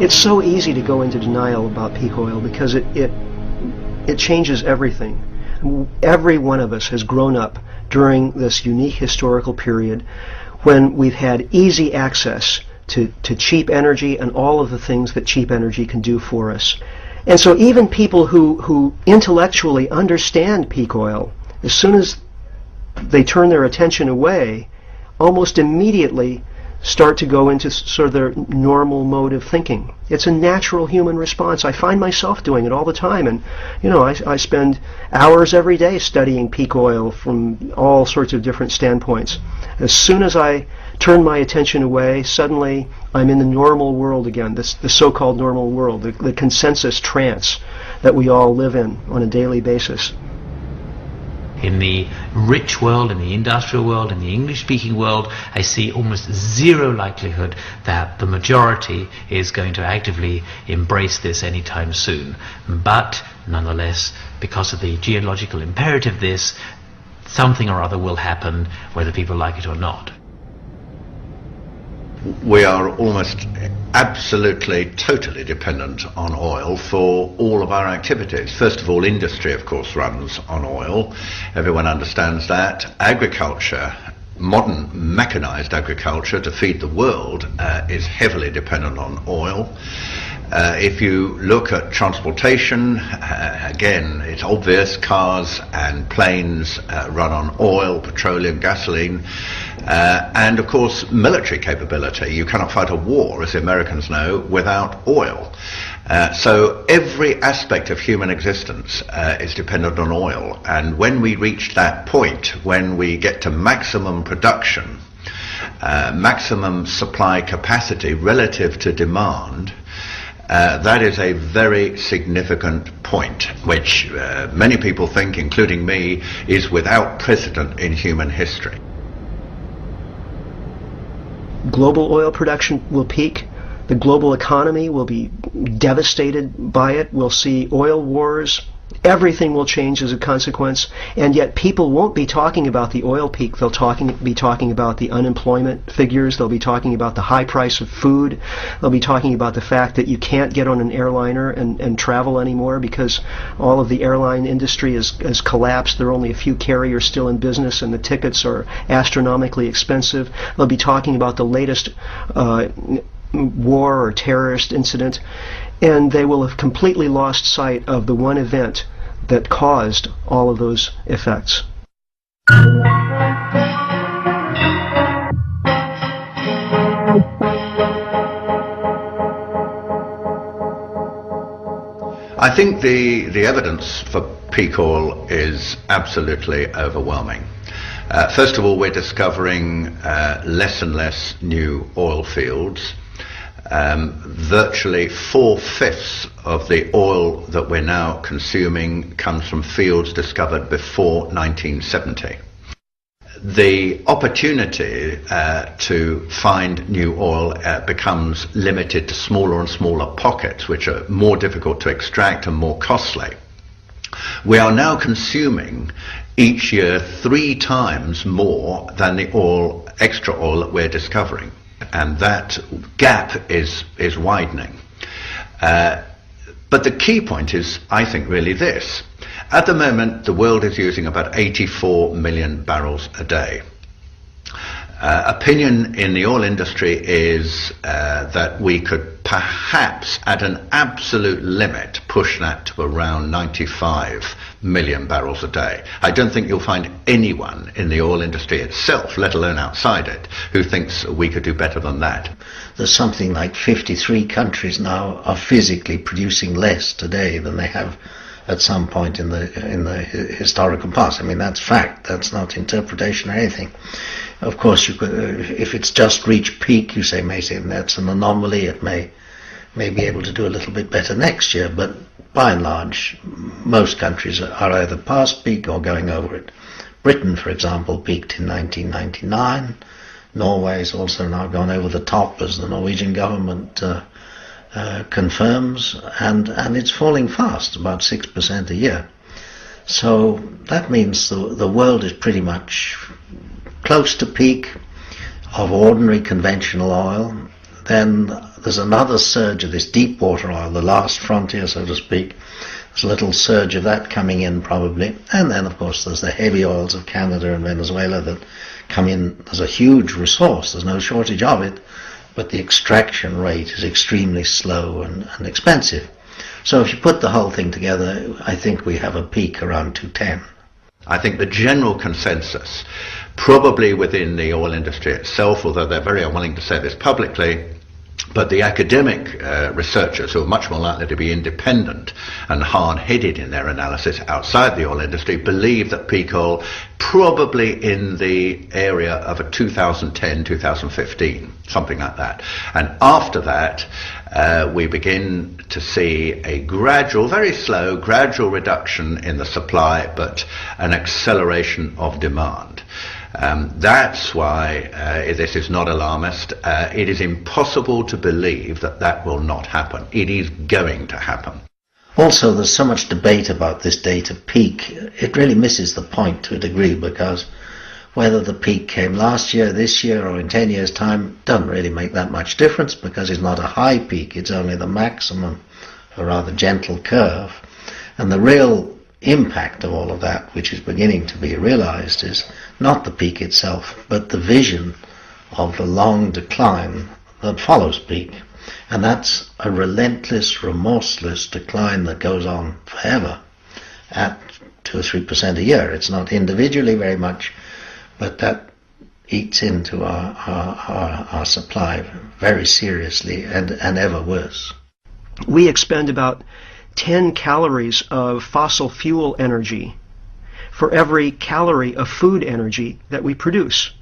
It's so easy to go into denial about peak oil because it changes everything. Every one of us has grown up during this unique historical period when we've had easy access to cheap energy and all of the things that cheap energy can do for us. And so even people who intellectually understand peak oil, as soon as they turn their attention away, almost immediately start to go into sort of their normal mode of thinking. It's a natural human response. I find myself doing it all the time, and I spend hours every day studying peak oil from all sorts of different standpoints. As soon as I turn my attention away, suddenly I'm in the normal world again, the so-called normal world, the consensus trance that we all live in on a daily basis. In the rich world, in the industrial world, in the English-speaking world, I see almost zero likelihood that the majority is going to actively embrace this anytime soon. But nonetheless, because of the geological imperative of this, something or other will happen, whether people like it or not. We are almost absolutely, totally dependent on oil for all of our activities. First of all, industry, of course, runs on oil. Everyone understands that. Agriculture, modern mechanized agriculture to feed the world, is heavily dependent on oil. If you look at transportation, again, it's obvious, cars and planes run on oil, petroleum, gasoline, and of course military capability. You cannot fight a war, as the Americans know, without oil. So every aspect of human existence is dependent on oil, and when we reach that point, when we get to maximum production, maximum supply capacity relative to demand, that is a very significant point, which many people think, including me, is without precedent in human history. Global oil production will peak. The global economy will be devastated by it. We'll see oil wars. Everything will change as a consequence, and yet people won't be talking about the oil peak. They'll be talking about the unemployment figures. They'll be talking about the high price of food. They'll be talking about the fact that you can't get on an airliner and travel anymore because all of the airline industry has collapsed. There are only a few carriers still in business, and the tickets are astronomically expensive. They'll be talking about the latest war or terrorist incident, and they will have completely lost sight of the one event that caused all of those effects. I think the evidence for peak oil is absolutely overwhelming. First of all, we're discovering less and less new oil fields. Virtually 4/5 of the oil that we're now consuming comes from fields discovered before 1970. the opportunity to find new oil becomes limited to smaller and smaller pockets, which are more difficult to extract and more costly. We are now consuming each year 3 times more than the extra oil that we're discovering, and that gap is widening. But the key point is, I think, really this. At the moment, the world is using about 84 million barrels a day. Opinion in the oil industry is that we could perhaps, at an absolute limit, push that to around 95 million barrels a day. I don't think you'll find anyone in the oil industry itself, let alone outside it, who thinks we could do better than that. There's something like 53 countries now are physically producing less today than they have at some point in the historical past. I mean, that's fact. That's not interpretation or anything. Of course, you could, if it's just reached peak, you may say that's an anomaly. It may be able to do a little bit better next year, but by and large, most countries are either past peak or going over it. Britain, for example, peaked in 1999. Norway has also now gone over the top, as the Norwegian government confirms, and it's falling fast, about 6% a year. So that means the world is pretty much close to peak of ordinary conventional oil. Then there's another surge of this deep water oil, the last frontier, so to speak. There's a little surge of that coming in probably. And then, of course, there's the heavy oils of Canada and Venezuela that come in. There's a huge resource. There's no shortage of it. But the extraction rate is extremely slow and expensive. So if you put the whole thing together, I think we have a peak around 210. I think the general consensus, probably within the oil industry itself, although they're very unwilling to say this publicly, but the academic researchers, who are much more likely to be independent and hard-headed in their analysis outside the oil industry, believe that peak oil probably in the area of a 2010-2015, something like that. And after that, we begin to see a gradual, very slow, gradual reduction in the supply, but an acceleration of demand. That's why this is not alarmist. It is impossible to believe that will not happen. It is going to happen. Also, there's so much debate about this date of peak. It really misses the point to a degree, because whether the peak came last year, this year, or in 10 years' time doesn't really make that much difference, because it's not a high peak, it's only the maximum, a rather gentle curve. And the real impact of all of that, which is beginning to be realized, is not the peak itself, but the vision of the long decline that follows peak. And that's a relentless, remorseless decline that goes on forever at 2 or 3% a year. It's not individually very much, but that eats into our supply very seriously and ever worse. We expend about 10 calories of fossil fuel energy for every calorie of food energy that we produce.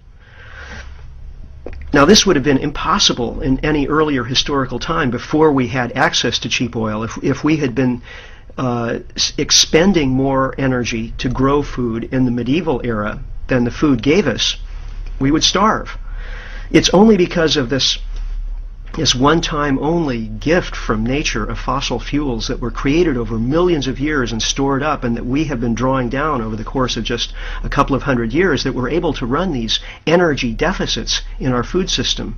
Now, this would have been impossible in any earlier historical time before we had access to cheap oil. If we had been expending more energy to grow food in the medieval era than the food gave us, we would starve. It's only because of this one-time only gift from nature of fossil fuels that were created over millions of years and stored up, and that we have been drawing down over the course of just a couple of hundred years, that we're able to run these energy deficits in our food system.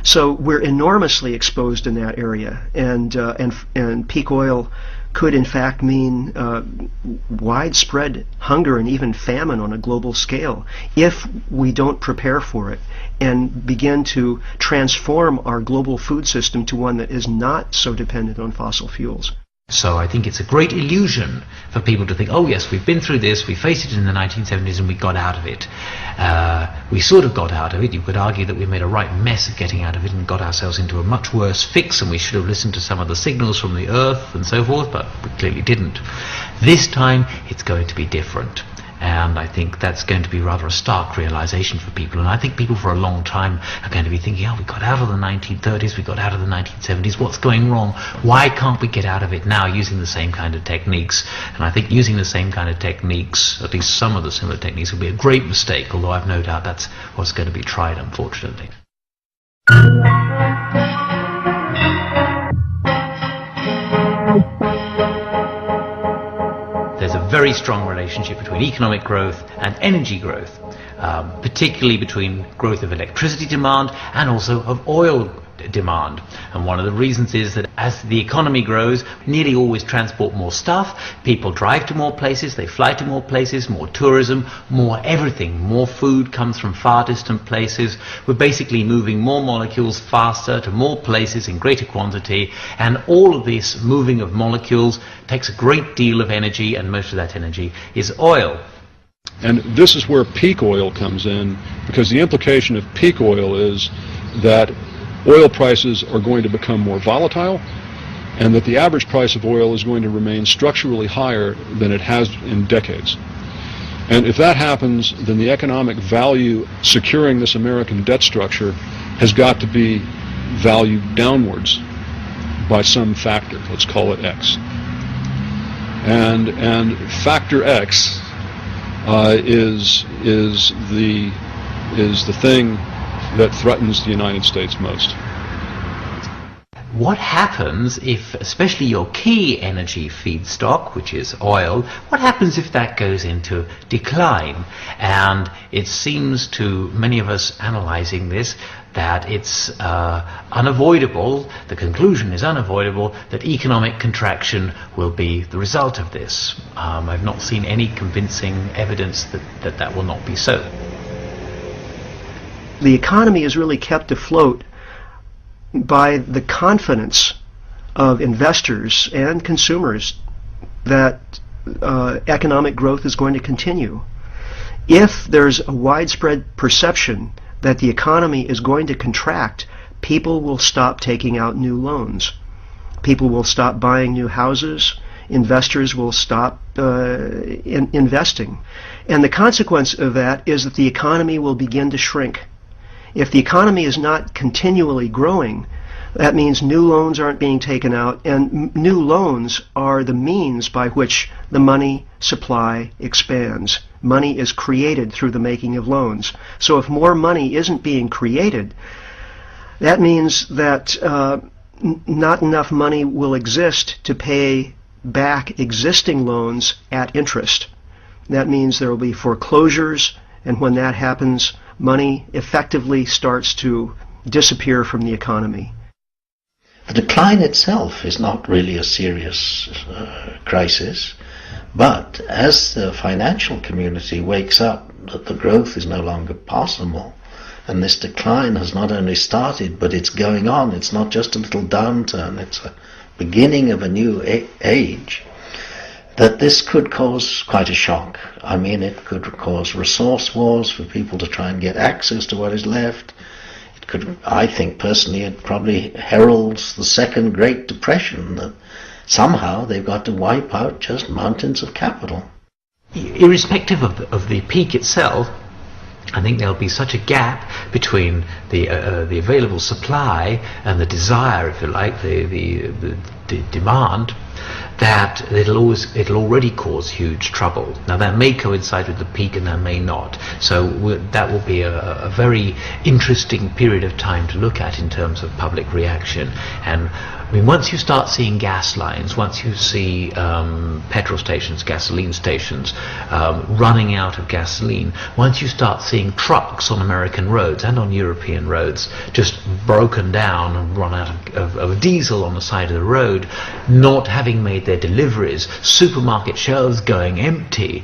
So we're enormously exposed in that area, and peak oil could in fact mean widespread hunger and even famine on a global scale if we don't prepare for it and begin to transform our global food system to one that is not so dependent on fossil fuels. So I think it's a great illusion for people to think, oh yes, we've been through this, we faced it in the 1970s and we got out of it. We sort of got out of it. You could argue that we made a right mess of getting out of it and got ourselves into a much worse fix, and we should have listened to some of the signals from the Earth and so forth, but we clearly didn't. This time it's going to be different. And I think that's going to be rather a stark realization for people. And I think people for a long time are going to be thinking, oh, we got out of the 1930s, we got out of the 1970s, what's going wrong? Why can't we get out of it now using the same kind of techniques? And I think using the same kind of techniques, at least some of the similar techniques, will be a great mistake, although I've no doubt that's what's going to be tried, unfortunately. There's a very strong relationship between economic growth and energy growth, particularly between growth of electricity demand and also of oil demand. And one of the reasons is that as the economy grows, we nearly always transport more stuff, people drive to more places, they fly to more places, more tourism, more everything, more food comes from far distant places. We're basically moving more molecules faster to more places in greater quantity, and all of this moving of molecules takes a great deal of energy, and most of that energy is oil. And this is where peak oil comes in, because the implication of peak oil is that oil prices are going to become more volatile, and that the average price of oil is going to remain structurally higher than it has in decades. And if that happens, then the economic value securing this American debt structure has got to be valued downwards by some factor. Let's call it X. And factor X is the thing that threatens the United States most. What happens if, especially your key energy feedstock, which is oil, what happens if that goes into decline? And it seems to many of us analyzing this that it's unavoidable, the conclusion is unavoidable, that economic contraction will be the result of this. I've not seen any convincing evidence that will not be so. The economy is really kept afloat by the confidence of investors and consumers that economic growth is going to continue. If there's a widespread perception that the economy is going to contract, people will stop taking out new loans. People will stop buying new houses. Investors will stop investing. And the consequence of that is that the economy will begin to shrink. If the economy is not continually growing, that means new loans aren't being taken out, and new loans are the means by which the money supply expands. Money is created through the making of loans. So if more money isn't being created, that means that not enough money will exist to pay back existing loans at interest. That means there will be foreclosures, and when that happens, money effectively starts to disappear from the economy. The decline itself is not really a serious crisis, but as the financial community wakes up that the growth is no longer possible, and this decline has not only started, but it's going on, it's not just a little downturn, it's a beginning of a new age, that this could cause quite a shock. I mean, it could cause resource wars for people to try and get access to what is left. It could, I think personally, it probably heralds the second Great Depression, that somehow they've got to wipe out just mountains of capital. Irrespective of the peak itself, I think there'll be such a gap between the available supply and the desire, if you like, the demand, that it'll already cause huge trouble. Now that may coincide with the peak and that may not. So that will be a very interesting period of time to look at in terms of public reaction. And I mean, once you start seeing gas lines, once you see petrol stations, gasoline stations running out of gasoline, once you start seeing trucks on American roads and on European roads just broken down and run out of diesel on the side of the road, not having made their deliveries, supermarket shelves going empty,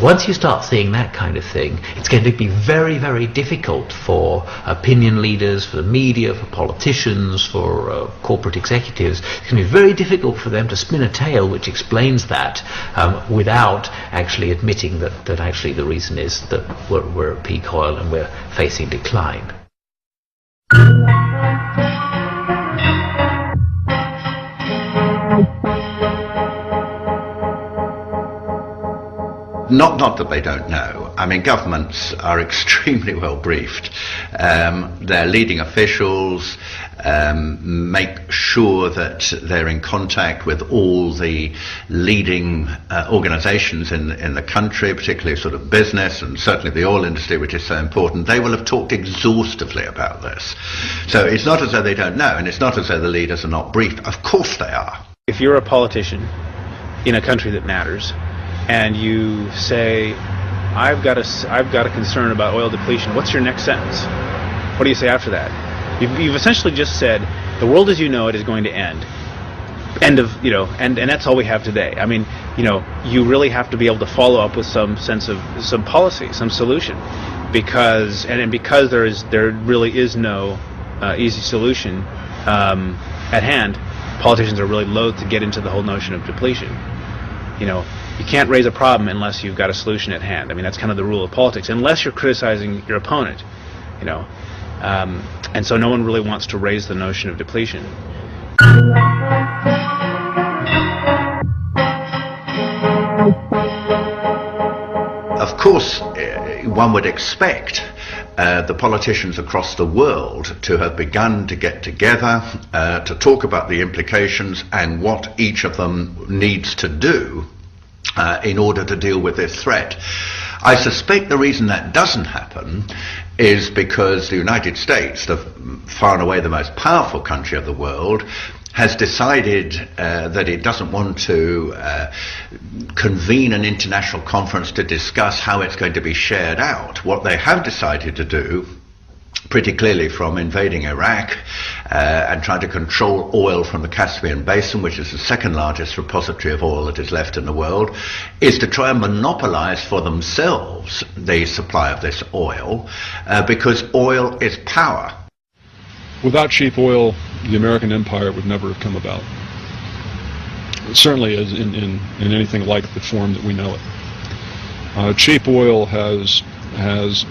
once you start seeing that kind of thing, it's going to be very, very difficult for opinion leaders, for the media, for politicians, for corporate executives. It's going to be very difficult for them to spin a tale which explains that without actually admitting that actually the reason is that we're at peak oil and we're facing decline. Not that they don't know. I mean, governments are extremely well briefed. Their leading officials make sure that they're in contact with all the leading organizations in the country, particularly sort of business and certainly the oil industry, which is so important. They will have talked exhaustively about this. So it's not as though they don't know, and it's not as though the leaders are not briefed. Of course they are. If you're a politician in a country that matters, and you say, I've got a concern about oil depletion, what's your next sentence? What do you say after that? You've essentially just said, the world as you know it is going to end. End of, and that's all we have today. I mean, you really have to be able to follow up with some sense of some policy, some solution, because there really is no easy solution at hand. Politicians are really loath to get into the whole notion of depletion. You can't raise a problem unless you've got a solution at hand. I mean, that's kind of the rule of politics, unless you're criticizing your opponent, and so no one really wants to raise the notion of depletion. Of course, one would expect the politicians across the world to have begun to get together to talk about the implications and what each of them needs to do in order to deal with this threat. I suspect the reason that doesn't happen is because the United States, the far and away the most powerful country of the world, has decided that it doesn't want to convene an international conference to discuss how it's going to be shared out. What they have decided to do, pretty clearly from invading Iraq and trying to control oil from the Caspian Basin, which is the second largest repository of oil that is left in the world, is to try and monopolize for themselves the supply of this oil, because oil is power. Without cheap oil, the American empire would never have come about. Certainly as in anything like the form that we know it. Cheap oil has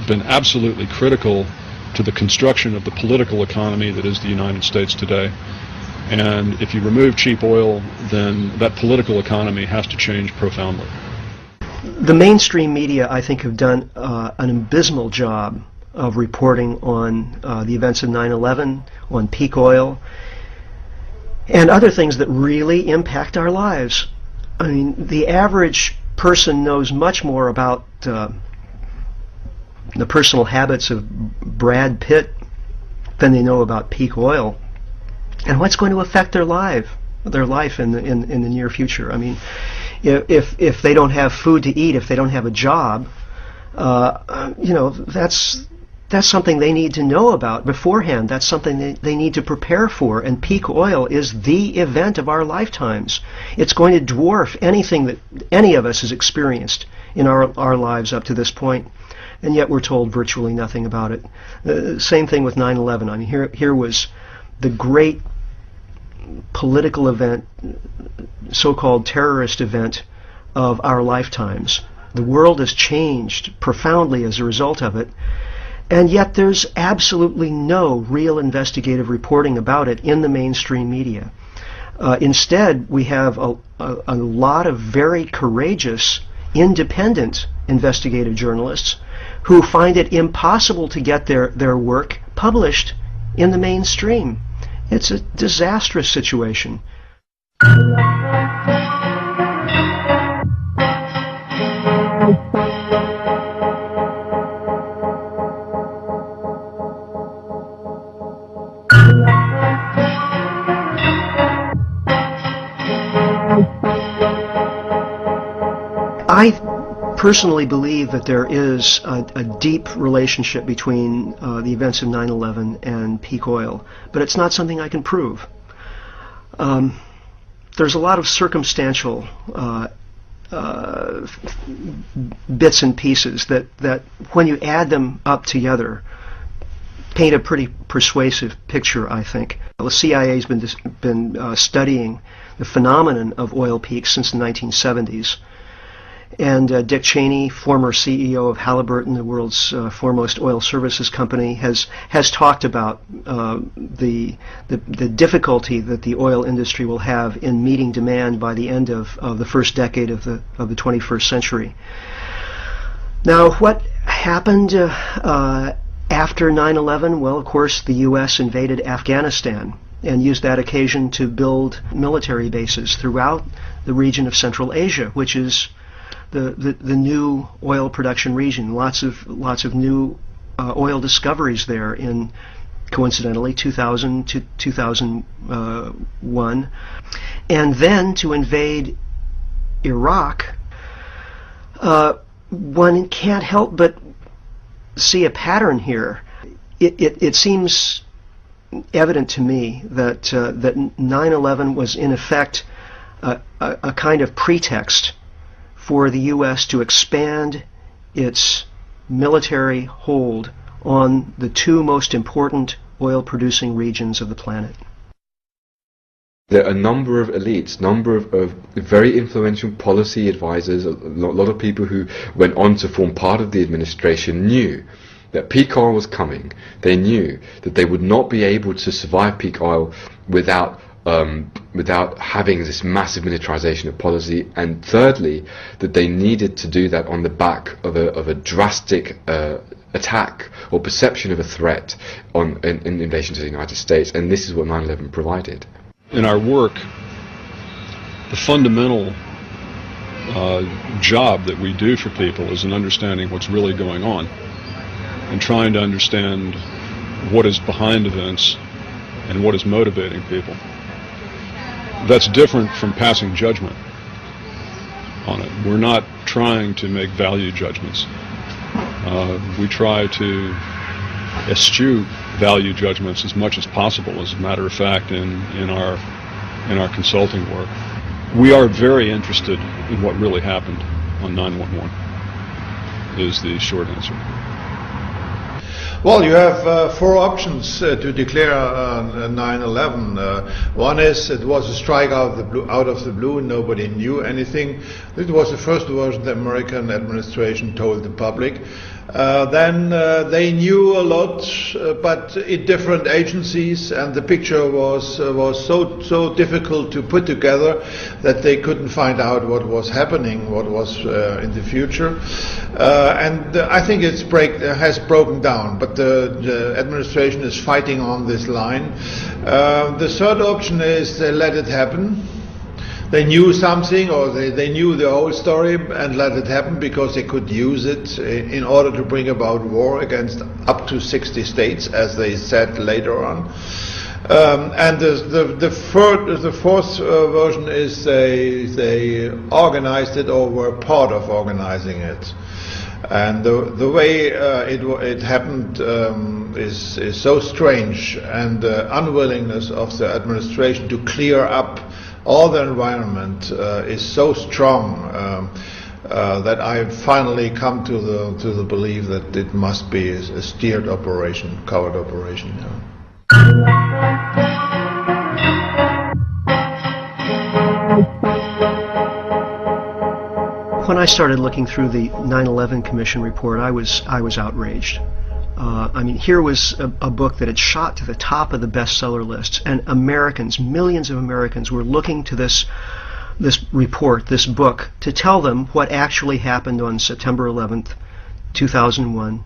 been absolutely critical to the construction of the political economy that is the United States today. And if you remove cheap oil, then that political economy has to change profoundly. The mainstream media, I think, have done an abysmal job of reporting on the events of 9/11, on peak oil, and other things that really impact our lives. I mean, the average person knows much more about the personal habits of Brad Pitt than they know about peak oil and what's going to affect their life in the near future. I mean, if they don't have food to eat, if they don't have a job, that's something they need to know about beforehand. That's something they need to prepare for. And peak oil is the event of our lifetimes. It's going to dwarf anything that any of us has experienced in our lives up to this point. And yet we're told virtually nothing about it. Same thing with 9/11. I mean, here was the great political event, so-called terrorist event of our lifetimes. The world has changed profoundly as a result of it, and yet there's absolutely no real investigative reporting about it in the mainstream media. Instead, we have a lot of very courageous, independent investigative journalists who find it impossible to get their work published in the mainstream. It's a disastrous situation. I personally believe that there is a deep relationship between the events of 9/11 and peak oil, but it's not something I can prove. There's a lot of circumstantial bits and pieces that when you add them up together paint a pretty persuasive picture, I think. The CIA has been studying the phenomenon of oil peaks since the 1970s. And Dick Cheney, former CEO of Halliburton, the world's foremost oil services company, has talked about the difficulty that the oil industry will have in meeting demand by the end of the first decade of the 21st century. Now, what happened after 9/11? Well, of course, the U.S. invaded Afghanistan and used that occasion to build military bases throughout the region of Central Asia, which is the new oil production region. Lots of new oil discoveries there in, coincidentally, 2000 to 2001. And then to invade Iraq, one can't help but see a pattern here. It seems evident to me that 9/11 was in effect a kind of pretext for the U.S. to expand its military hold on the two most important oil-producing regions of the planet. There are a number of elites, number of very influential policy advisors, a lot of people who went on to form part of the administration knew that peak oil was coming. They knew that they would not be able to survive peak oil without having this massive militarization of policy, and thirdly, that they needed to do that on the back of a drastic attack or perception of a threat in relation to the United States, and this is what 9/11 provided. In our work, the fundamental job that we do for people is in understanding what's really going on and trying to understand what is behind events and what is motivating people. That's different from passing judgment on it. We're not trying to make value judgments. We try to eschew value judgments as much as possible, as a matter of fact, in our consulting work. We are very interested in what really happened on 9/11, is the short answer. Well, you have four options to declare 9/11. One is it was a strike out of the blue, nobody knew anything. It was the first version the American administration told the public. Then they knew a lot, but in different agencies, and the picture was so difficult to put together that they couldn't find out what was happening, what was in the future. And I think it has broken down, but the administration is fighting on this line. The third option is they let it happen. They knew something, or they knew the whole story and let it happen because they could use it in order to bring about war against up to 60 states, as they said later on. And the fourth version is they organized it or were part of organizing it. And the way it happened is so strange, and the unwillingness of the administration to clear up all the environment is so strong that I finally come to the belief that it must be a steered operation, covert operation. When I started looking through the 9/11 Commission report, I was outraged. I mean, here was a book that had shot to the top of the bestseller lists, and Americans, millions of Americans, were looking to this report, this book, to tell them what actually happened on September 11th, 2001.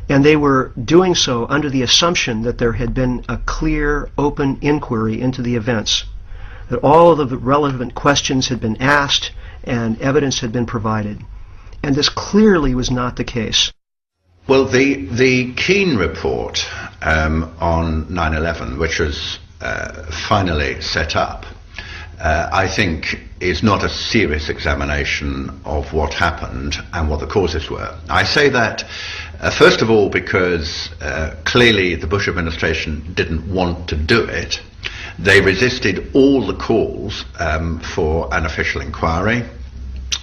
And they were doing so under the assumption that there had been a clear, open inquiry into the events, that all of the relevant questions had been asked and evidence had been provided. And this clearly was not the case. Well, the Keane report on 9/11, which was finally set up, I think is not a serious examination of what happened and what the causes were. I say that, first of all, because clearly the Bush administration didn't want to do it. They resisted all the calls for an official inquiry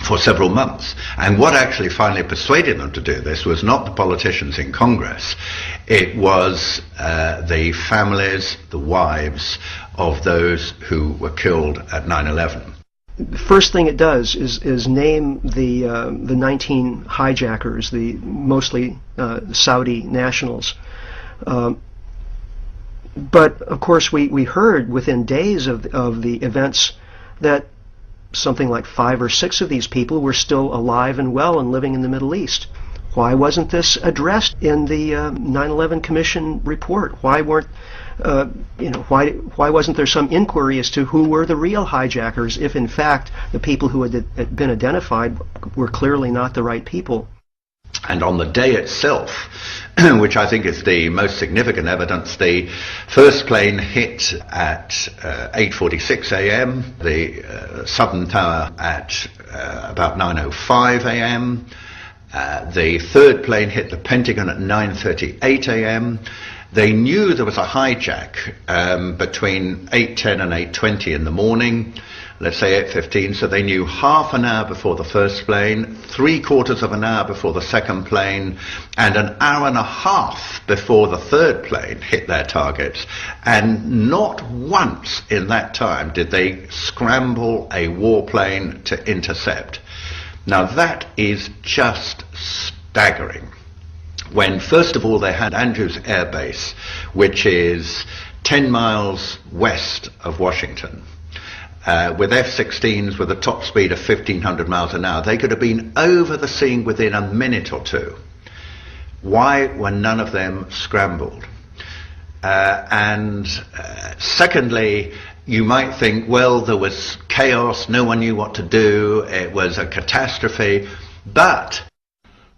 for several months. And what actually finally persuaded them to do this was not the politicians in Congress. It was the families, the wives of those who were killed at 9/11. the first thing it does is name the 19 hijackers, the mostly Saudi nationals. But of course, we heard within days of the events that something like 5 or 6 of these people were still alive and well and living in the Middle East. Why wasn't this addressed in the 9/11 Commission report? Why weren't why wasn't there some inquiry as to who were the real hijackers if in fact the people who had been identified were clearly not the right people? And on the day itself, which I think is the most significant evidence, the first plane hit at 8:46 a.m., the southern tower at about 9:05 a.m., the third plane hit the Pentagon at 9:38 a.m. They knew there was a hijack between 8:10 and 8:20 in the morning, let's say 8:15, so they knew half an hour before the first plane, 3/4 of an hour before the second plane, and an hour and a half before the third plane hit their targets. And not once in that time did they scramble a warplane to intercept. Now that is just staggering. When first of all they had Andrews Air Base, which is 10 miles west of Washington, with F-16s with a top speed of 1,500 miles an hour, they could have been over the scene within a minute or two. Why were none of them scrambled? Secondly, you might think, well, there was chaos, no one knew what to do, it was a catastrophe, but...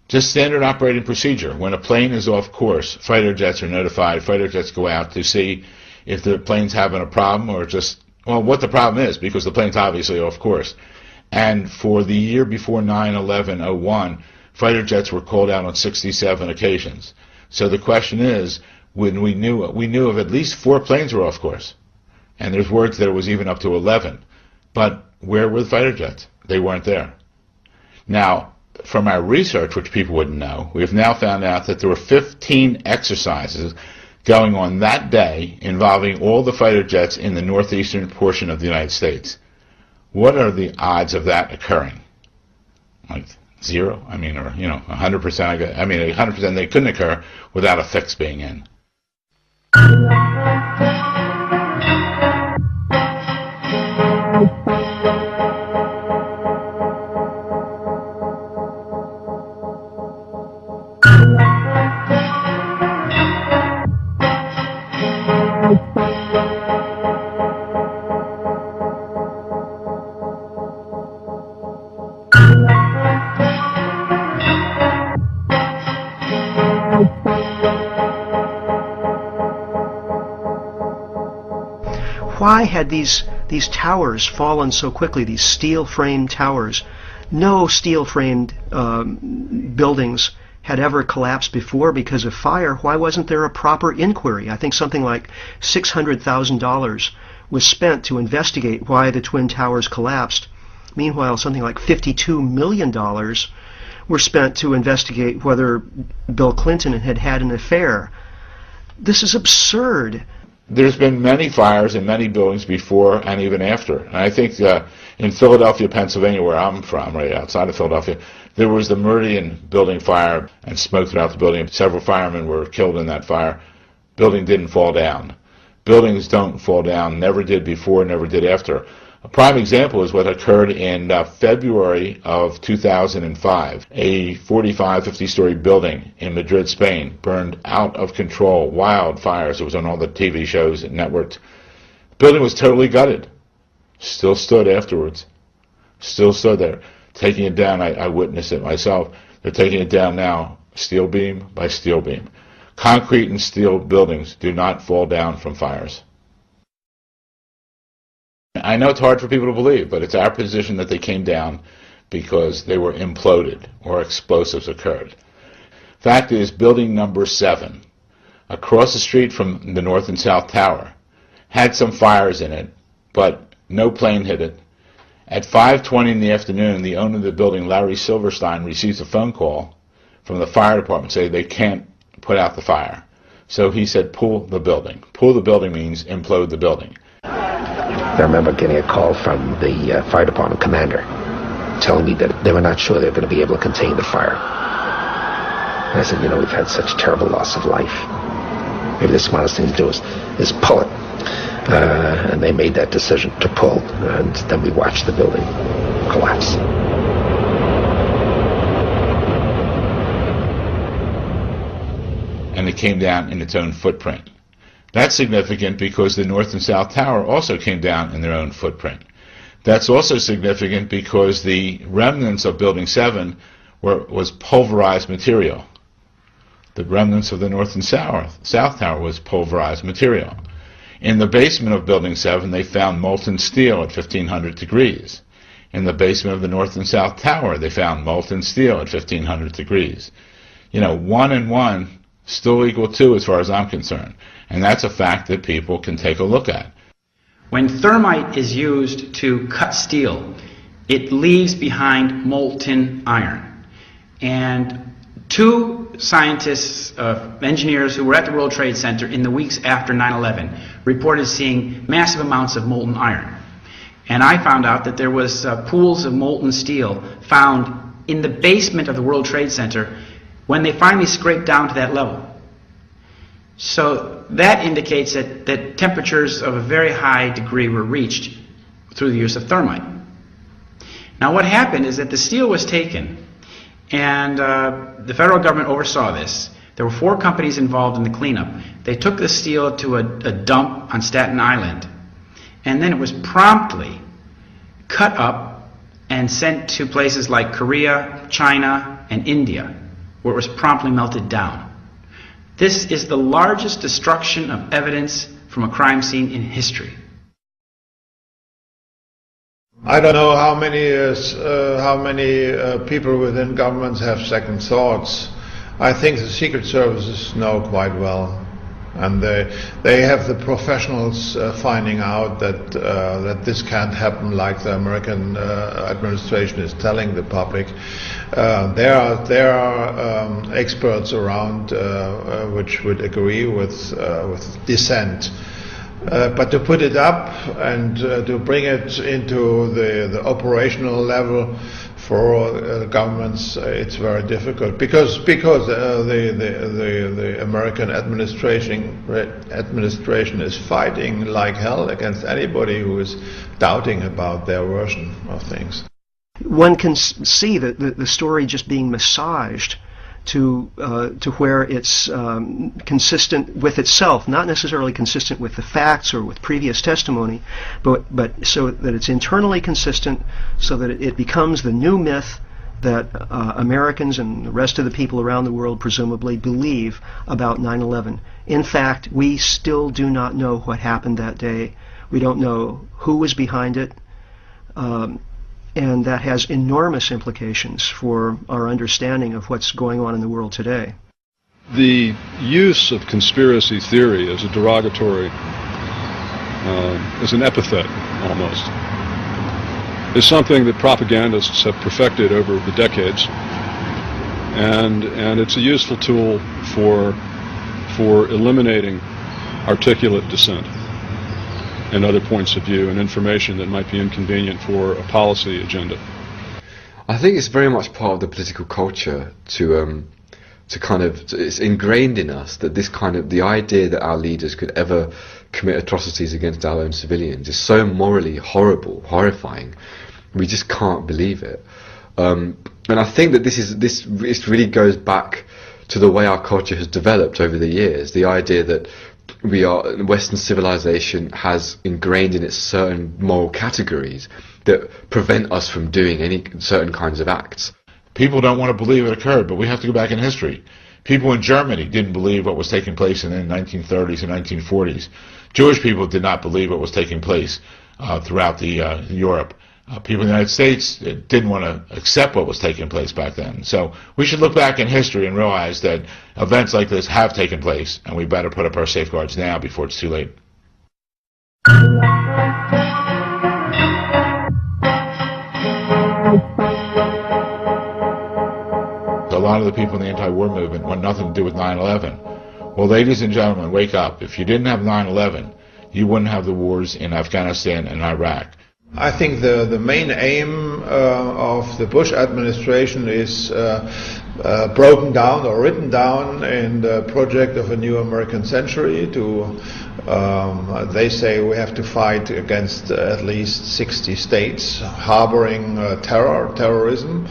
Just standard operating procedure. When a plane is off course, fighter jets are notified, fighter jets go out to see if the plane's having a problem or just, well, what the problem is, because the plane's obviously off course. And for the year before 9/11/01, fighter jets were called out on 67 occasions. So the question is, when we knew of at least 4 planes were off course. And there's words that it was even up to 11. But where were the fighter jets? They weren't there. Now, from our research, which people wouldn't know, we have now found out that there were 15 exercises going on that day involving all the fighter jets in the northeastern portion of the United States. What are the odds of that occurring? Like 0? I mean, or 100%. I mean, 100% they couldn't occur without a fix being in. Why had these towers fallen so quickly, these steel-framed towers? No steel-framed buildings had ever collapsed before because of fire. Why wasn't there a proper inquiry? I think something like $600,000 was spent to investigate why the Twin Towers collapsed. Meanwhile, something like $52 million were spent to investigate whether Bill Clinton had had an affair. This is absurd. There's been many fires in many buildings before and even after. And I think in Philadelphia, Pennsylvania, where I'm from, right outside of Philadelphia, there was the Meridian building fire and smoke throughout the building. Several firemen were killed in that fire. Building didn't fall down. Buildings don't fall down, never did before, never did after. A prime example is what occurred in February of 2005. A 45, 50-story building in Madrid, Spain, burned out of control, wildfires. It was on all the TV shows and networks. The building was totally gutted. Still stood afterwards. Still stood there. Taking it down, I witnessed it myself. They're taking it down now, steel beam by steel beam. Concrete and steel buildings do not fall down from fires. I know it's hard for people to believe, but it's our position that they came down because they were imploded or explosives occurred. Fact is, building number 7, across the street from the North and South Tower, had some fires in it, but no plane hit it. At 5:20 in the afternoon, the owner of the building, Larry Silverstein, receives a phone call from the fire department saying they can't put out the fire. So he said, pull the building. Pull the building means implode the building. I remember getting a call from the fire department commander telling me that they were not sure they were going to be able to contain the fire. And I said, you know, we've had such terrible loss of life. Maybe the smartest thing to do is pull it. And they made that decision to pull, and then we watched the building collapse. And it came down in its own footprint. That's significant because the North and South Tower also came down in their own footprint. That's also significant because the remnants of Building 7 was pulverized material. The remnants of the North and South Tower was pulverized material. In the basement of Building 7, they found molten steel at 1500 degrees. In the basement of the North and South Tower, they found molten steel at 1500 degrees. You know, 1 and 1 still equal 2 as far as I'm concerned. And that's a fact that people can take a look at. When thermite is used to cut steel, it leaves behind molten iron. And two scientists, engineers who were at the World Trade Center in the weeks after 9/11 reported seeing massive amounts of molten iron. And I found out that there was pools of molten steel found in the basement of the World Trade Center when they finally scraped down to that level. So that indicates that temperatures of a very high degree were reached through the use of thermite. Now what happened is that the steel was taken, and the federal government oversaw this. There were 4 companies involved in the cleanup. They took the steel to a dump on Staten Island, and then it was promptly cut up and sent to places like Korea, China, and India, where it was promptly melted down. This is the largest destruction of evidence from a crime scene in history. I don't know how many people within governments have second thoughts. I think the Secret Services know quite well, and they have the professionals finding out that this can't happen like the American administration is telling the public. There are experts around which would agree with dissent. But to put it up and to bring it into the operational level for governments, it's very difficult because the American administration is fighting like hell against anybody who is doubting about their version of things. One can see the story just being massaged to where it's consistent with itself, not necessarily consistent with the facts or with previous testimony, but so that it's internally consistent, so that it becomes the new myth that Americans and the rest of the people around the world presumably believe about 9/11. In fact, we still do not know what happened that day. We don't know who was behind it. And that has enormous implications for our understanding of what's going on in the world today. The use of conspiracy theory as a derogatory, as an epithet almost, is something that propagandists have perfected over the decades, and it's a useful tool for eliminating articulate dissent and other points of view and information that might be inconvenient for a policy agenda. I think it's very much part of the political culture to it's ingrained in us that this kind of, the idea that our leaders could ever commit atrocities against our own civilians is so morally horrible, horrifying. We just can't believe it. And I think that this really goes back to the way our culture has developed over the years. The idea that Western civilization has ingrained in it certain moral categories that prevent us from doing any certain kinds of acts. People don't want to believe it occurred, but we have to go back in history. People in Germany didn't believe what was taking place in the 1930s and 1940s. Jewish people did not believe what was taking place throughout Europe. People in the United States didn't want to accept what was taking place back then. So we should look back in history and realize that events like this have taken place, and we better put up our safeguards now before it's too late. A lot of the people in the anti-war movement want nothing to do with 9/11. Well, ladies and gentlemen, wake up. If you didn't have 9/11, you wouldn't have the wars in Afghanistan and Iraq. I think the main aim of the Bush administration is broken down or written down in the project of a new American century. They say we have to fight against at least 60 states harboring terrorism.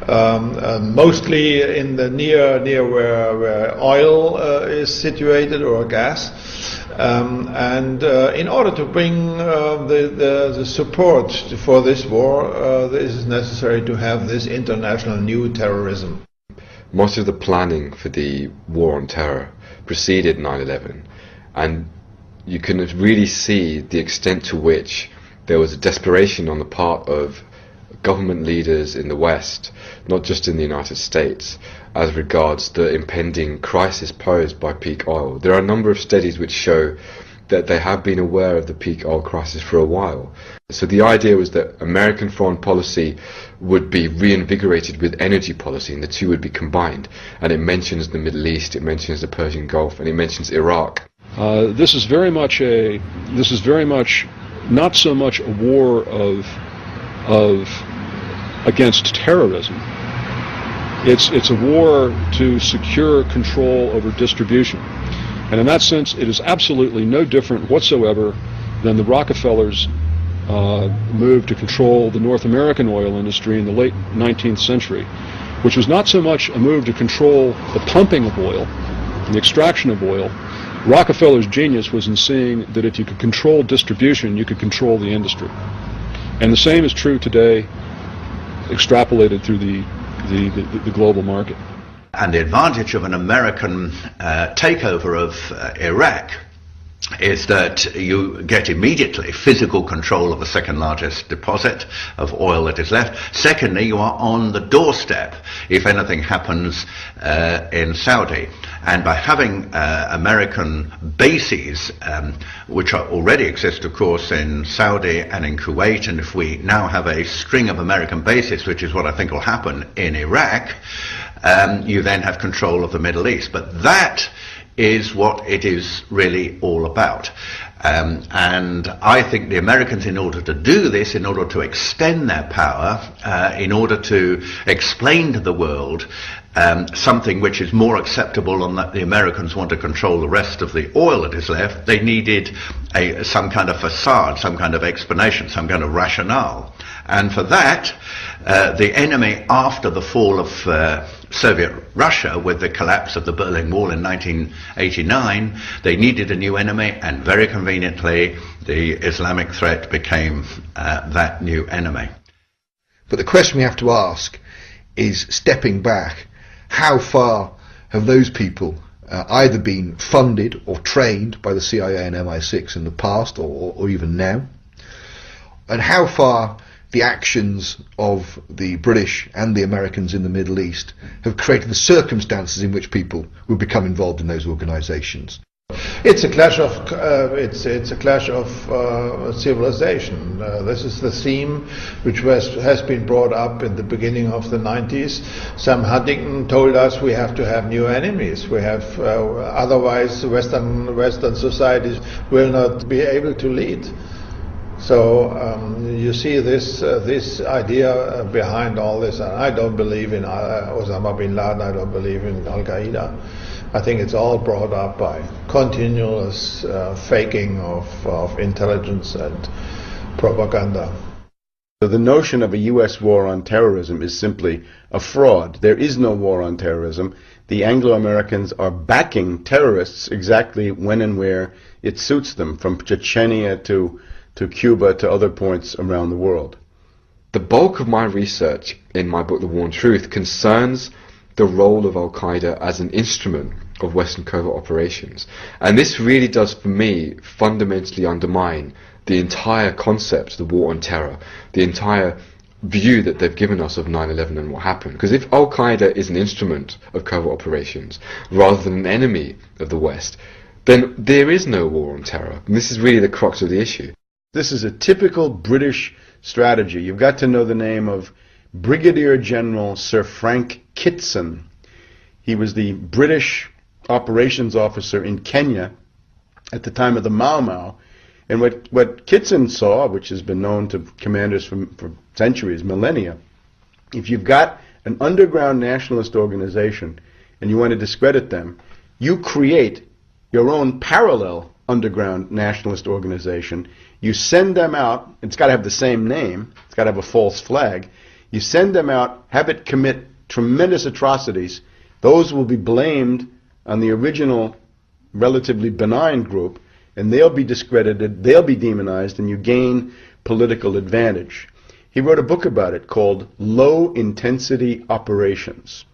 Mostly in the near where oil is situated, or gas. In order to bring the support for this war, this is necessary to have this international new terrorism. Most of the planning for the war on terror preceded 9/11, and you can really see the extent to which there was a desperation on the part of government leaders in the West, not just in the United States, as regards the impending crisis posed by peak oil. There are a number of studies which show that they have been aware of the peak oil crisis for a while. So the idea was that American foreign policy would be reinvigorated with energy policy, and the two would be combined. And it mentions the Middle East, it mentions the Persian Gulf, and it mentions Iraq. This is very much not so much a war against terrorism. It's a war to secure control over distribution. And in that sense, it is absolutely no different whatsoever than the Rockefellers' move to control the North American oil industry in the late 19th century, which was not so much a move to control the pumping of oil and the extraction of oil. Rockefeller's genius was in seeing that if you could control distribution, you could control the industry. And the same is true today, extrapolated through the global market. And the advantage of an American takeover of Iraq is that you get immediately physical control of the second largest deposit of oil that is left. Secondly, you are on the doorstep if anything happens in Saudi. And by having American bases, which already exist, of course, in Saudi and in Kuwait, and if we now have a string of American bases, which is what I think will happen in Iraq, you then have control of the Middle East. But that is what it is really all about. And I think the Americans, in order to do this, in order to extend their power, in order to explain to the world something which is more acceptable, and that the Americans want to control the rest of the oil that is left, they needed some kind of facade, some kind of explanation, some kind of rationale. And for that, the enemy, after the fall of Soviet Russia, with the collapse of the Berlin Wall in 1989, they needed a new enemy, and very conveniently the Islamic threat became that new enemy. But the question we have to ask is, stepping back, how far have those people either been funded or trained by the CIA and MI6 in the past, or even now? And how far the actions of the British and the Americans in the Middle East have created the circumstances in which people will become involved in those organizations? It's a clash of civilization. This is the theme which has been brought up in the beginning of the 90s. Sam Huntington told us we have to have new enemies. We have otherwise Western societies will not be able to lead. So you see this idea behind all this, and I don't believe in Osama bin Laden. I don't believe in Al Qaeda. I think it's all brought up by continuous faking of intelligence and propaganda. So the notion of a U.S. war on terrorism is simply a fraud. There is no war on terrorism. The Anglo-Americans are backing terrorists exactly when and where it suits them, from Chechnya to Cuba to other points around the world. The bulk of my research in my book, The War on Truth, concerns the role of Al Qaeda as an instrument of Western covert operations. And this really does, for me, fundamentally undermine the entire concept of the war on terror, the entire view that they've given us of 9/11 and what happened. Because if Al Qaeda is an instrument of covert operations rather than an enemy of the West, then there is no war on terror. And this is really the crux of the issue. This is a typical British strategy. You've got to know the name of Brigadier General Sir Frank Kitson. He was the British operations officer in Kenya at the time of the Mau Mau, And what Kitson saw, which has been known to commanders for centuries, millennia, if you've got an underground nationalist organization and you want to discredit them, you create your own parallel underground nationalist organization. You send them out. It's got to have the same name. It's got to have a false flag. You send them out, have it commit tremendous atrocities. Those will be blamed on the original relatively benign group, and they'll be discredited, they'll be demonized, and you gain political advantage. He wrote a book about it called Low Intensity Operations.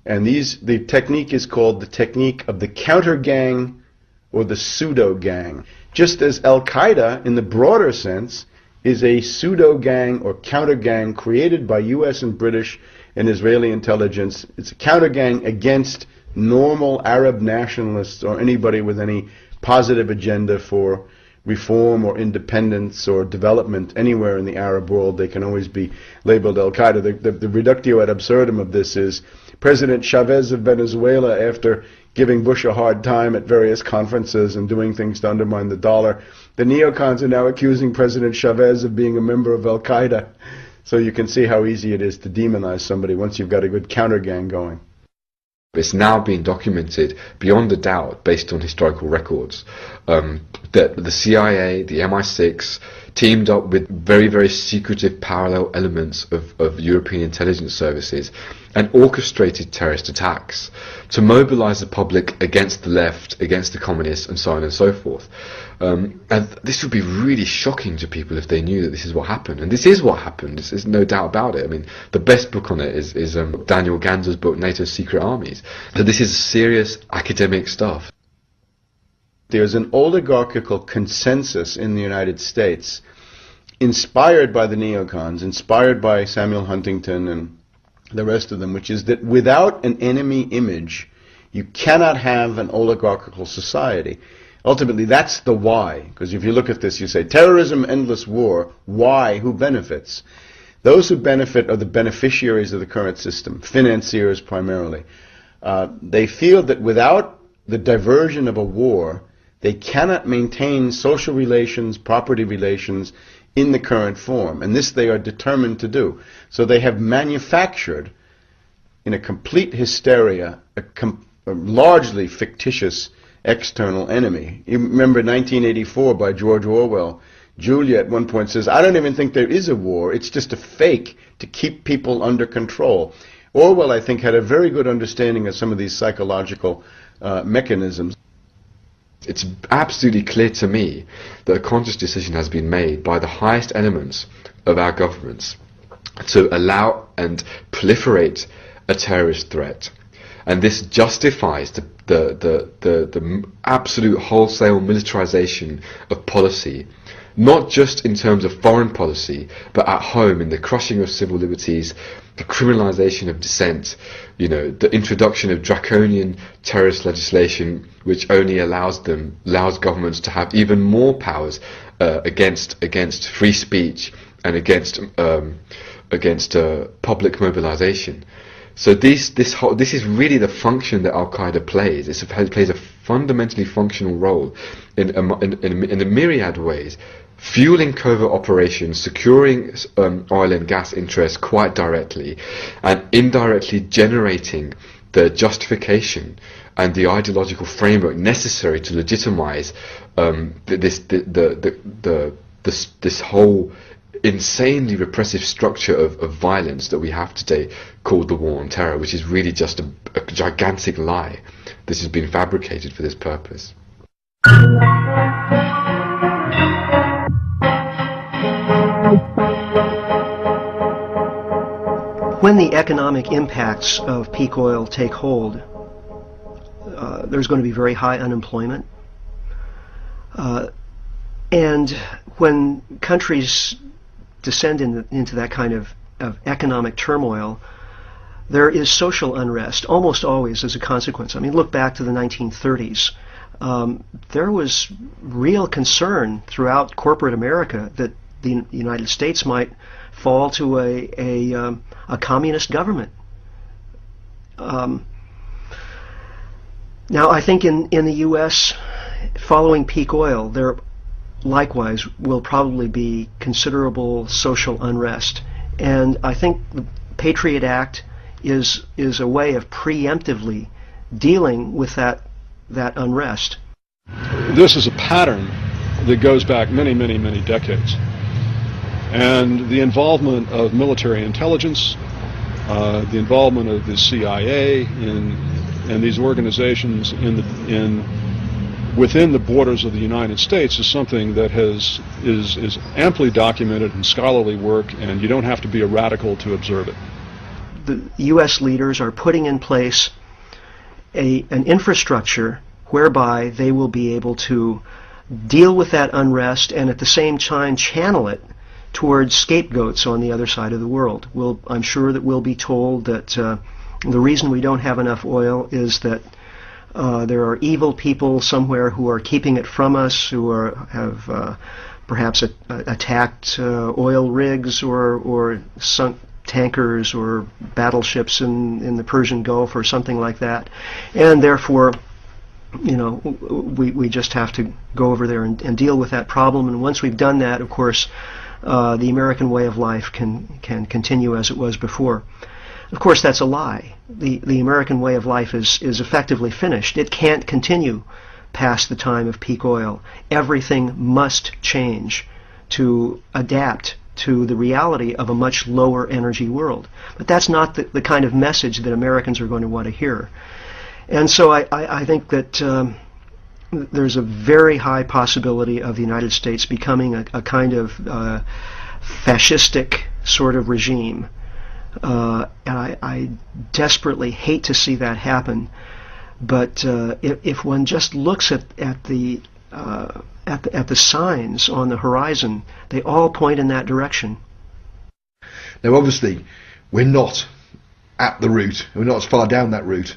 And the technique is called the technique of the counter gang or the pseudo gang. Just as Al-Qaeda, in the broader sense, is a pseudo gang or counter gang created by US and British and Israeli intelligence. It's a counter gang against normal Arab nationalists or anybody with any positive agenda for reform or independence or development anywhere in the Arab world. They can always be labeled Al-Qaeda. The reductio ad absurdum of this is President Chavez of Venezuela, after giving Bush a hard time at various conferences and doing things to undermine the dollar, the neocons are now accusing President Chavez of being a member of Al-Qaeda. So you can see how easy it is to demonize somebody once you've got a good counter gang going. It's now being documented beyond a doubt, based on historical records, that the CIA, the MI6, teamed up with very, very secretive parallel elements of European intelligence services and orchestrated terrorist attacks to mobilize the public against the left, against the communists, and so on and so forth. And this would be really shocking to people if they knew that this is what happened. And this is what happened. There's no doubt about it. I mean, the best book on it is Daniel Ganser's book, NATO's Secret Armies. So this is serious academic stuff. There's an oligarchical consensus in the United States, inspired by the neocons, inspired by Samuel Huntington and the rest of them, which is that without an enemy image, you cannot have an oligarchical society. Ultimately, that's the why. Because if you look at this, you say, terrorism, endless war, why? Who benefits? Those who benefit are the beneficiaries of the current system, financiers primarily. They feel that without the diversion of a war, they cannot maintain social relations, property relations in the current form. And this they are determined to do. So they have manufactured, in a complete hysteria, a largely fictitious external enemy. You remember 1984 by George Orwell. Julia at one point says, I don't even think there is a war. It's just a fake to keep people under control. Orwell, I think, had a very good understanding of some of these psychological mechanisms. It's absolutely clear to me that a conscious decision has been made by the highest elements of our governments to allow and proliferate a terrorist threat. And this justifies the absolute wholesale militarization of policy, not just in terms of foreign policy, but at home, in the crushing of civil liberties, the criminalization of dissent, the introduction of draconian terrorist legislation, which only allows governments to have even more powers against free speech and against public mobilization. So this is really the function that Al-Qaeda plays. It plays a fundamentally functional role in a myriad ways, fueling covert operations, securing oil and gas interests quite directly, and indirectly generating the justification and the ideological framework necessary to legitimize this whole insanely repressive structure of violence that we have today, called the war on terror, which is really just a gigantic lie. This has been fabricated for this purpose. When the economic impacts of peak oil take hold, there's going to be very high unemployment. And when countries descend into that kind of economic turmoil, there is social unrest, almost always as a consequence. I mean, look back to the 1930s. There was real concern throughout corporate America that the United States might fall to a communist government. Now, I think in the U.S., following peak oil, there likewise will probably be considerable social unrest. And I think the Patriot Act is a way of preemptively dealing with that unrest. This is a pattern that goes back many, many, many decades. And the involvement of military intelligence, the involvement of the CIA and these organizations within the borders of the United States is something that is amply documented in scholarly work, and you don't have to be a radical to observe it. The U.S. leaders are putting in place an infrastructure whereby they will be able to deal with that unrest and at the same time channel it towards scapegoats on the other side of the world. I'm sure that we'll be told that the reason we don't have enough oil is that there are evil people somewhere who are keeping it from us, who have perhaps attacked oil rigs or sunk tankers or battleships in the Persian Gulf or something like that, and therefore, we just have to go over there and deal with that problem. And once we've done that, of course, the American way of life can continue as it was before. Of course, that's a lie. The American way of life is effectively finished. It can't continue past the time of peak oil. Everything must change to adapt to the reality of a much lower energy world. But that's not the kind of message that Americans are going to want to hear. And so I think that there's a very high possibility of the United States becoming a kind of fascistic sort of regime. And I desperately hate to see that happen. But if one just looks at the signs on the horizon, they all point in that direction. Now, obviously, we're not at the route. We're not as far down that route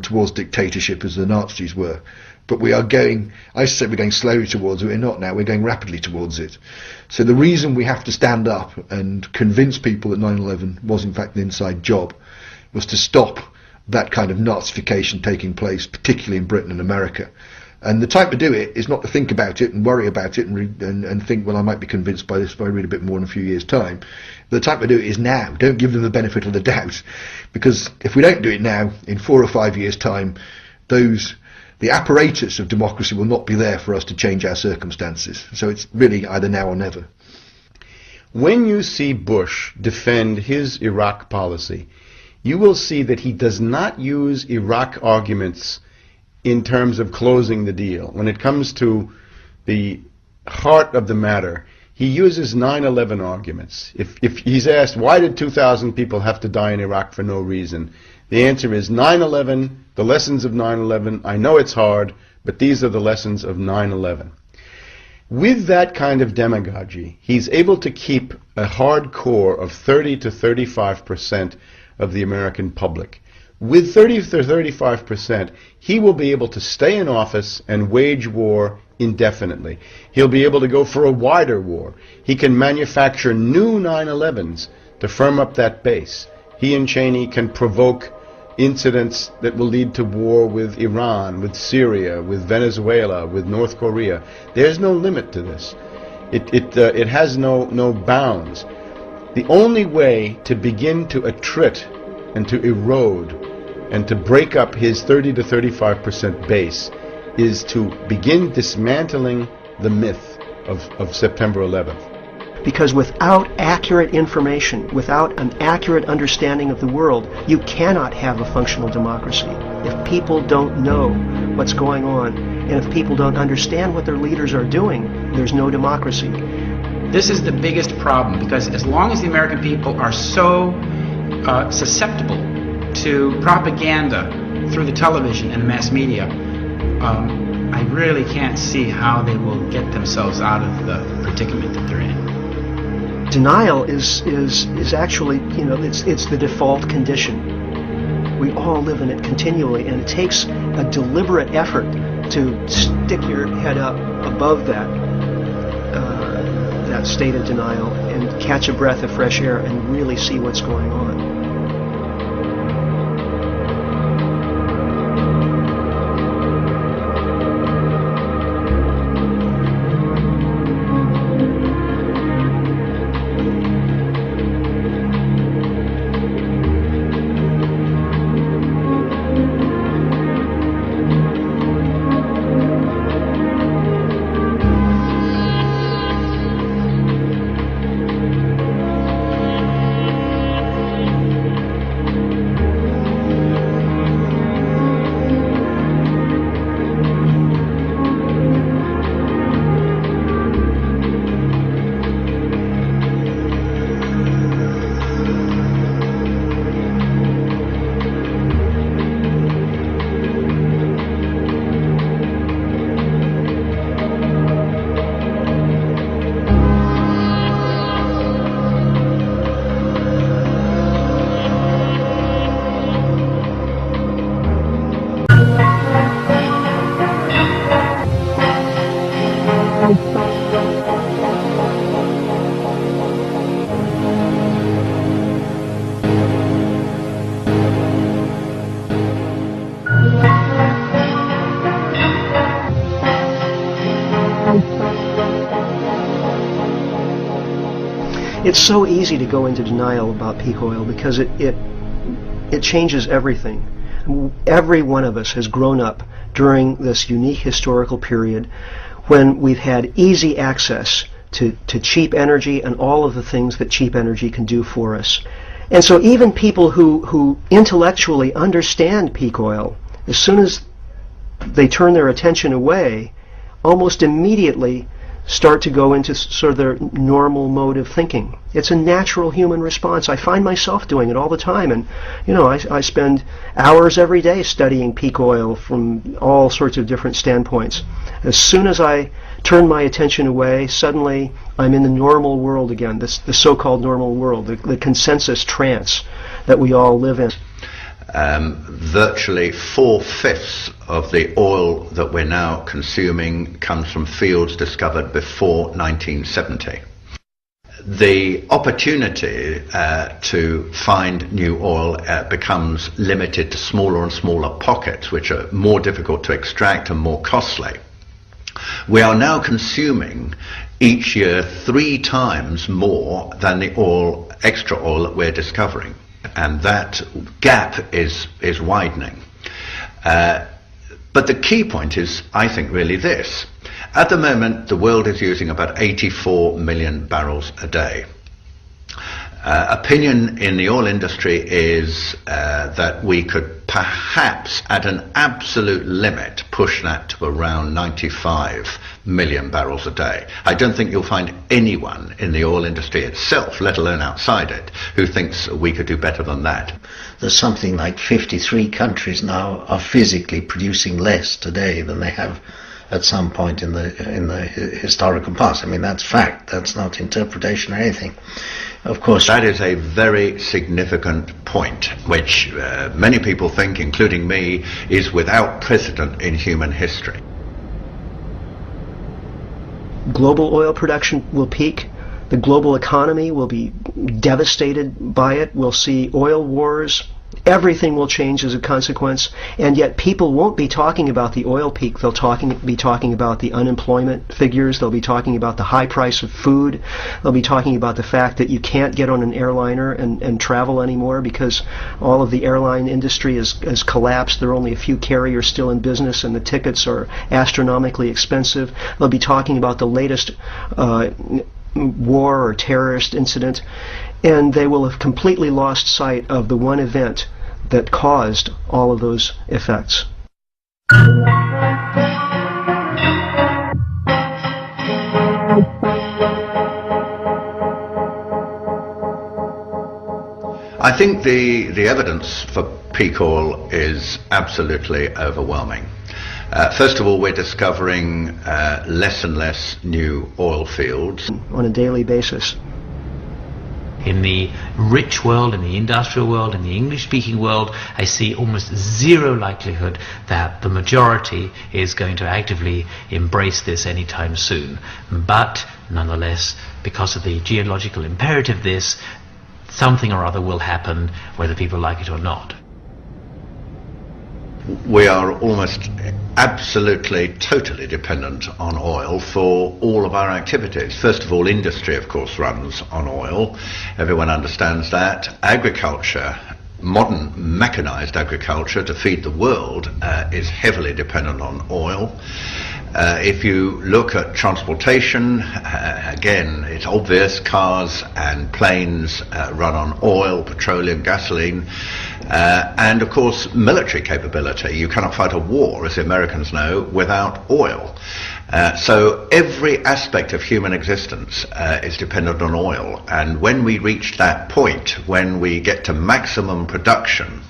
towards dictatorship as the Nazis were. But we are going, I said we're going slowly towards it. We're not now. We're going rapidly towards it. So the reason we have to stand up and convince people that 9/11 was in fact an inside job was to stop that kind of Nazification taking place, particularly in Britain and America. And the time to do it is not to think about it and worry about it and think, well, I might be convinced by this if I read a bit more in a few years' time. The time to do it is now. Don't give them the benefit of the doubt. Because if we don't do it now, in 4 or 5 years' time, the apparatus of democracy will not be there for us to change our circumstances. So it's really either now or never. When you see Bush defend his Iraq policy, you will see that he does not use Iraq arguments in terms of closing the deal. When it comes to the heart of the matter, he uses 9/11 arguments. If he's asked, why did 2,000 people have to die in Iraq for no reason? The answer is 9/11, the lessons of 9/11. I know it's hard, but these are the lessons of 9/11. With that kind of demagogy, he's able to keep a hard core of 30 to 35% of the American public. With 30 to 35%, he will be able to stay in office and wage war indefinitely. He'll be able to go for a wider war. He can manufacture new 9/11s to firm up that base. He and Cheney can provoke incidents that will lead to war with Iran, with Syria, with Venezuela, with North Korea. There's no limit to this. It has no bounds. The only way to begin to attrit and to erode and to break up his 30 to 35% base is to begin dismantling the myth of September 11th. Because without accurate information, without an accurate understanding of the world, you cannot have a functional democracy. If people don't know what's going on, and if people don't understand what their leaders are doing, there's no democracy. This is the biggest problem, because as long as the American people are so susceptible to propaganda through the television and the mass media, I really can't see how they will get themselves out of the predicament that they're in. Denial is actually, it's the default condition. We all live in it continually, and it takes a deliberate effort to stick your head up above that state of denial and catch a breath of fresh air and really see what's going on. It's so easy to go into denial about peak oil because it changes everything. Every one of us has grown up during this unique historical period when we've had easy access to cheap energy and all of the things that cheap energy can do for us. And so even people who intellectually understand peak oil, as soon as they turn their attention away, almost immediately start to go into sort of their normal mode of thinking. It's a natural human response. I find myself doing it all the time, and I spend hours every day studying peak oil from all sorts of different standpoints. As soon as I turn my attention away, suddenly I'm in the normal world again, the so-called normal world, the consensus trance that we all live in. Virtually 4/5 of the oil that we're now consuming comes from fields discovered before 1970. The opportunity to find new oil becomes limited to smaller and smaller pockets, which are more difficult to extract and more costly. We are now consuming each year 3 times more than the extra oil that we're discovering. And that gap is widening. But the key point is, I think, really this. At the moment, the world is using about 84 million barrels a day. Opinion in the oil industry is that we could perhaps, at an absolute limit, push that to around 95 million barrels a day. I don't think you'll find anyone in the oil industry itself, let alone outside it, who thinks we could do better than that. There's something like 53 countries now are physically producing less today than they have at some point in the historical past. I mean, that's fact. That's not interpretation or anything. Of course, that is a very significant point, which many people think, including me, is without precedent in human history. Global oil production will peak. The global economy will be devastated by it. We'll see oil wars. Everything will change as a consequence, and yet people won't be talking about the oil peak. They'll be talking about the unemployment figures. They'll be talking about the high price of food. They'll be talking about the fact that you can't get on an airliner and travel anymore because all of the airline industry has collapsed. There are only a few carriers still in business, and the tickets are astronomically expensive. They'll be talking about the latest war or terrorist incident, and they will have completely lost sight of the one event that caused all of those effects. I think the evidence for peak oil is absolutely overwhelming. First of all, we're discovering less and less new oil fields on a daily basis. In the rich world, in the industrial world, in the English-speaking world, I see almost zero likelihood that the majority is going to actively embrace this anytime soon. But nonetheless, because of the geological imperative of this, something or other will happen, whether people like it or not. We are almost absolutely, totally dependent on oil for all of our activities. First of all, industry, of course, runs on oil. Everyone understands that. Agriculture, modern mechanized agriculture to feed the world, is heavily dependent on oil. If you look at transportation, again, it's obvious cars and planes run on oil, petroleum, gasoline, and of course military capability. You cannot fight a war, as the Americans know, without oil. So every aspect of human existence is dependent on oil, and when we reach that point, when we get to maximum production,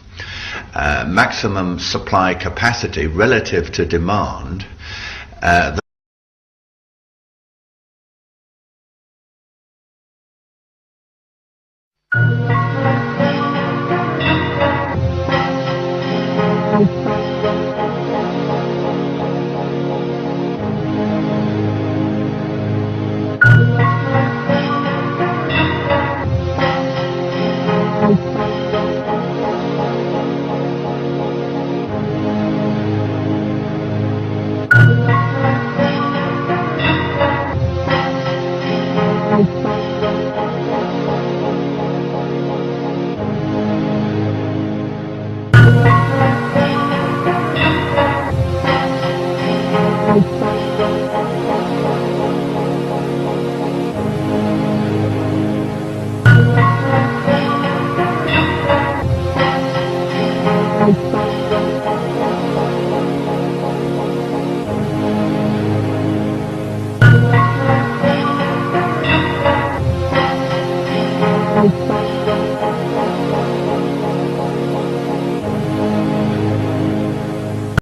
maximum supply capacity relative to demand, Bye.